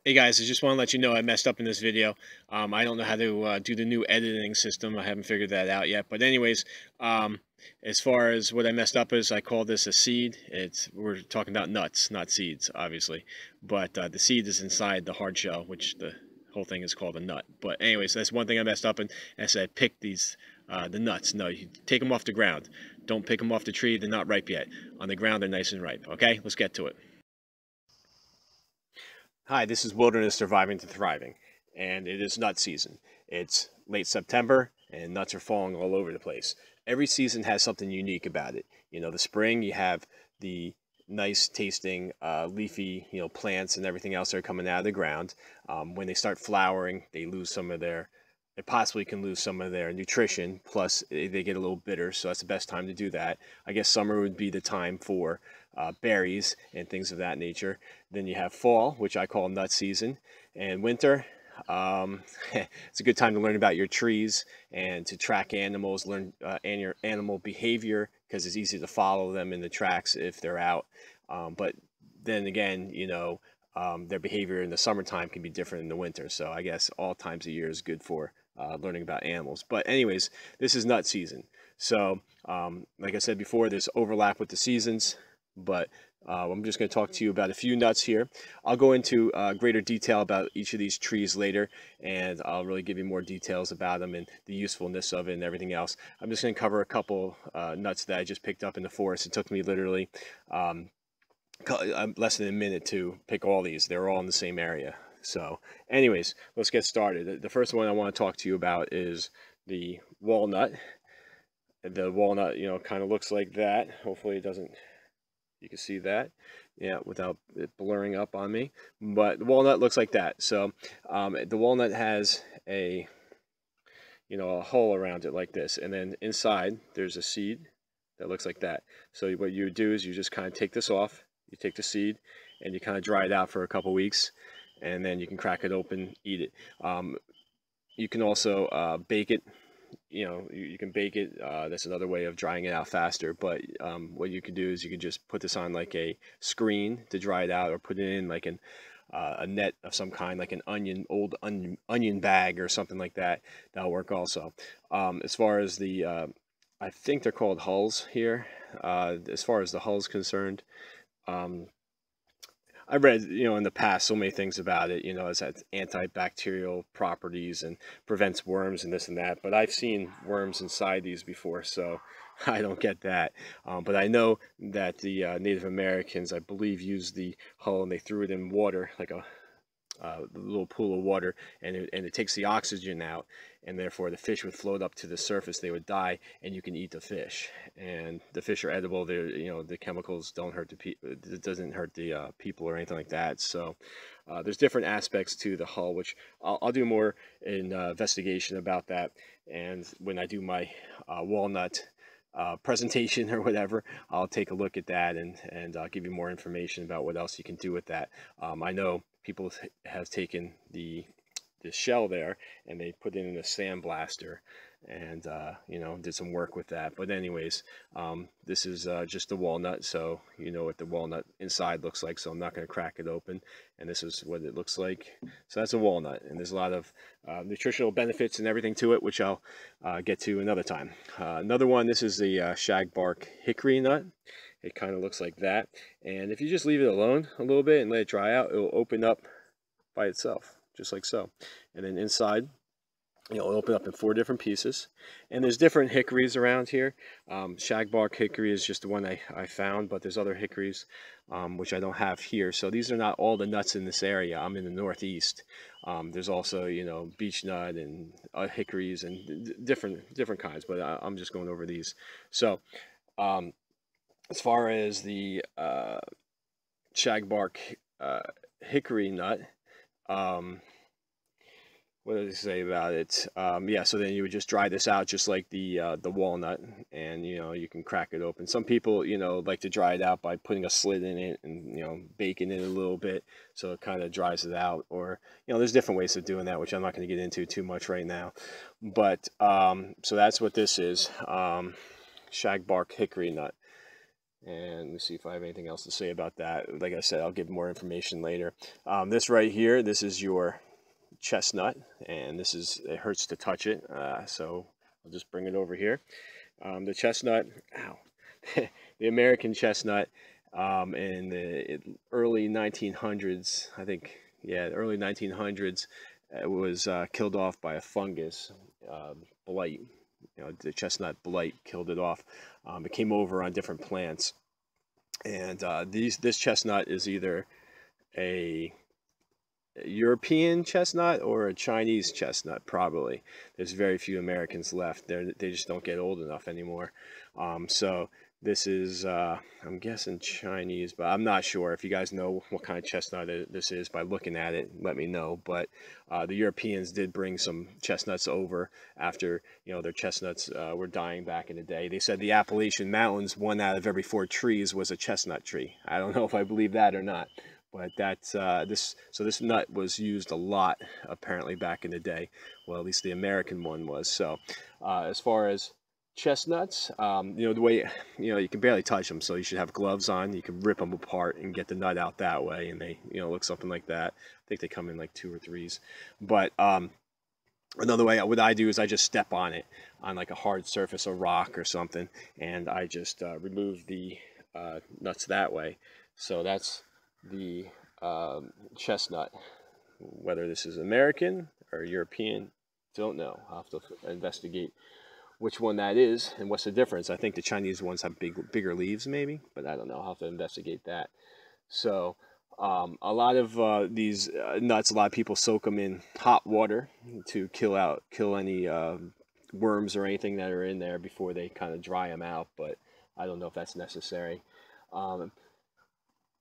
Hey guys, I just want to let you know I messed up in this video. I don't know how to do the new editing system. I haven't figured that out yet. But anyways, um, as far as what I messed up is, I call this a seed. We're talking about nuts, not seeds, obviously. But the seed is inside the hard shell, which the whole thing is called a nut. But anyways, that's one thing I messed up in. I said pick the nuts. No, you take them off the ground. Don't pick them off the tree. They're not ripe yet. On the ground, they're nice and ripe. Okay, let's get to it. Hi, this is Wilderness Surviving to Thriving, and it is nut season. It's late September, and nuts are falling all over the place. Every season has something unique about it. You know, the spring, you have the nice tasting leafy, plants and everything else that are coming out of the ground. When they start flowering, they possibly can lose some of their nutrition, plus they get a little bitter, so that's the best time to do that. I guess summer would be the time for berries and things of that nature. Then you have fall, which I call nut season, and winter. It's a good time to learn about your trees and to track animals, learn your animal behavior, because it's easy to follow them in the tracks if they're out. But then again, their behavior in the summertime can be different in the winter. So I guess all times of year is good for learning about animals. But anyways, this is nut season. So like I said before, there's overlap with the seasons, but I'm just going to talk to you about a few nuts here. I'll go into greater detail about each of these trees later, and I'll really give you more details about them and the usefulness of it and everything else. I'm just going to cover a couple nuts that I just picked up in the forest. It took me literally less than a minute to pick all these. They're all in the same area. So anyways, let's get started. The first one I want to talk to you about is the walnut. The walnut, kind of looks like that. Hopefully it doesn't, you can see that, yeah, without it blurring up on me. But the walnut looks like that. So the walnut has a hole around it like this, and then inside there's a seed that looks like that. So what you do is you just kind of take this off. You take the seed and you kind of dry it out for a couple weeks, and then you can crack it open, eat it. You can also bake it. You can bake it. That's another way of drying it out faster. But what you can do is you can just put this on like a screen to dry it out, or put it in like a net of some kind, like an old onion bag or something like that. That'll work also. As far as I think they're called hulls here. As far as the hull's concerned, I read, in the past so many things about it, it's had antibacterial properties and prevents worms and this and that. But I've seen worms inside these before, so I don't get that. But I know that the Native Americans, I believe, used the hull and they threw it in water, like a little pool of water, and it takes the oxygen out, and therefore the fish would float up to the surface. They would die, and you can eat the fish, and the fish are edible. They're, the chemicals don't hurt the people. It doesn't hurt the people or anything like that. So there's different aspects to the hull, which I'll do more in investigation about that. And when I do my walnut presentation or whatever, I'll take a look at that and I'll give you more information about what else you can do with that. I know people have taken the shell there and they put it in a sandblaster and did some work with that. But anyways, this is just a walnut, so you know what the walnut inside looks like, so I'm not going to crack it open, and this is what it looks like. So that's a walnut, and there's a lot of nutritional benefits and everything to it, which I'll get to another time. Another one, this is the shagbark hickory nut. It kind of looks like that, and if you just leave it alone a little bit and let it dry out, it will open up by itself, just like so. And then inside, it'll open up in 4 different pieces. And there's different hickories around here. Shagbark hickory is just the one I found, but there's other hickories which I don't have here. So these are not all the nuts in this area. I'm in the Northeast. There's also, beech nut and hickories and different kinds, but I'm just going over these. So as far as the shagbark hickory nut, what did I say about it? Yeah, so then you would just dry this out just like the walnut, and you can crack it open. Some people like to dry it out by putting a slit in it and baking it a little bit so it kind of dries it out. Or there's different ways of doing that, which I'm not going to get into too much right now. But so that's what this is, shagbark hickory nut. And let me see if I have anything else to say about that. Like I said, I'll give more information later. This right here, this is your chestnut, and this is, it hurts to touch it, so I'll just bring it over here. The chestnut, ow, the American chestnut, in the early 1900s, I think, yeah, the early 1900s, it was killed off by a fungus, blight. You know, the chestnut blight killed it off. It came over on different plants, and this chestnut is either a European chestnut or a Chinese chestnut, probably. There's very few Americans left. They just don't get old enough anymore. So this is, I'm guessing Chinese, but I'm not sure. If you guys know what kind of chestnut this is by looking at it, let me know. But the Europeans did bring some chestnuts over after, you know, their chestnuts were dying back in the day. They said the Appalachian Mountains, 1 out of every 4 trees was a chestnut tree. I don't know if I believe that or not. But that's this nut was used a lot apparently back in the day. Well, at least the American one was. So as far as chestnuts, you know, the way, you know, you can barely touch them, so you should have gloves on. You can rip them apart and get the nut out that way, and they, you know, look something like that. I think they come in like 2 or 3s. But another way, what I do is I just step on it on like a hard surface, a rock or something, and I just remove the nuts that way. So that's the chestnut. Whether this is American or European, don't know. I'll have to investigate which one that is and what's the difference. I think the Chinese ones have bigger leaves maybe, but I don't know. I'll have to investigate that. So a lot of these nuts, a lot of people soak them in hot water to kill any worms or anything that are in there before they kind of dry them out, but I don't know if that's necessary.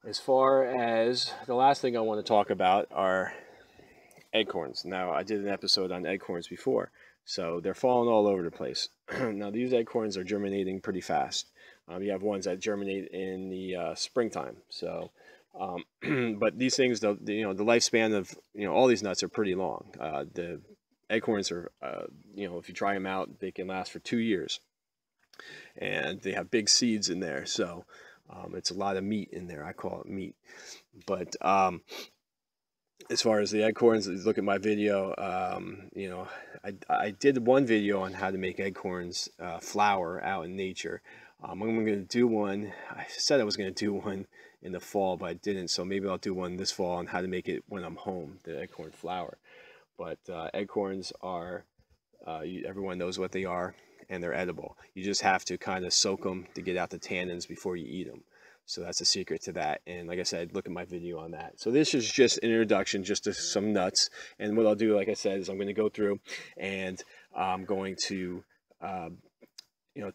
As far as the last thing I want to talk about are acorns. Now, I did an episode on acorns before, so they're falling all over the place. Now, these acorns are germinating pretty fast. You have ones that germinate in the springtime. So, but these things, you know, the lifespan of, you know, all these nuts are pretty long. The acorns are, you know, if you try them out, they can last for 2 years, and they have big seeds in there. So. It's a lot of meat in there. I call it meat. But as far as the acorns, look at my video. You know, I did one video on how to make acorns flour out in nature. I'm going to do one. I said I was going to do one in the fall, but I didn't. So maybe I'll do one this fall on how to make it when I'm home, the acorn flour. But acorns are, everyone knows what they are, and they're edible. You just have to kind of soak them to get out the tannins before you eat them. So that's the secret to that. And like I said, look at my video on that. So this is just an introduction just to some nuts. And what I'll do, like I said, is I'm going to go through and I'm going to, you know,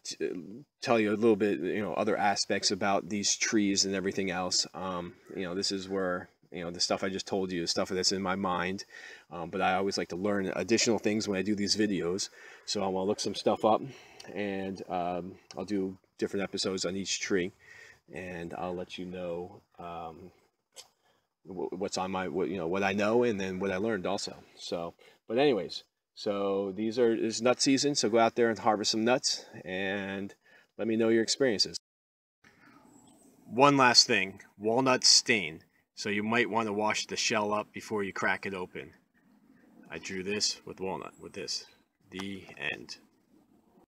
tell you a little bit, you know, other aspects about these trees and everything else. You know, this is where, you know, the stuff I just told you, the stuff that's in my mind. But I always like to learn additional things when I do these videos. So I'm going to look some stuff up, and I'll do different episodes on each tree, and I'll let you know what's on my, you know, what I know, and then what I learned also. So, but anyways, so it's nut season. So go out there and harvest some nuts, and let me know your experiences. One last thing, walnuts stain. So you might want to wash the shell up before you crack it open. I drew this with walnut, with this. The end.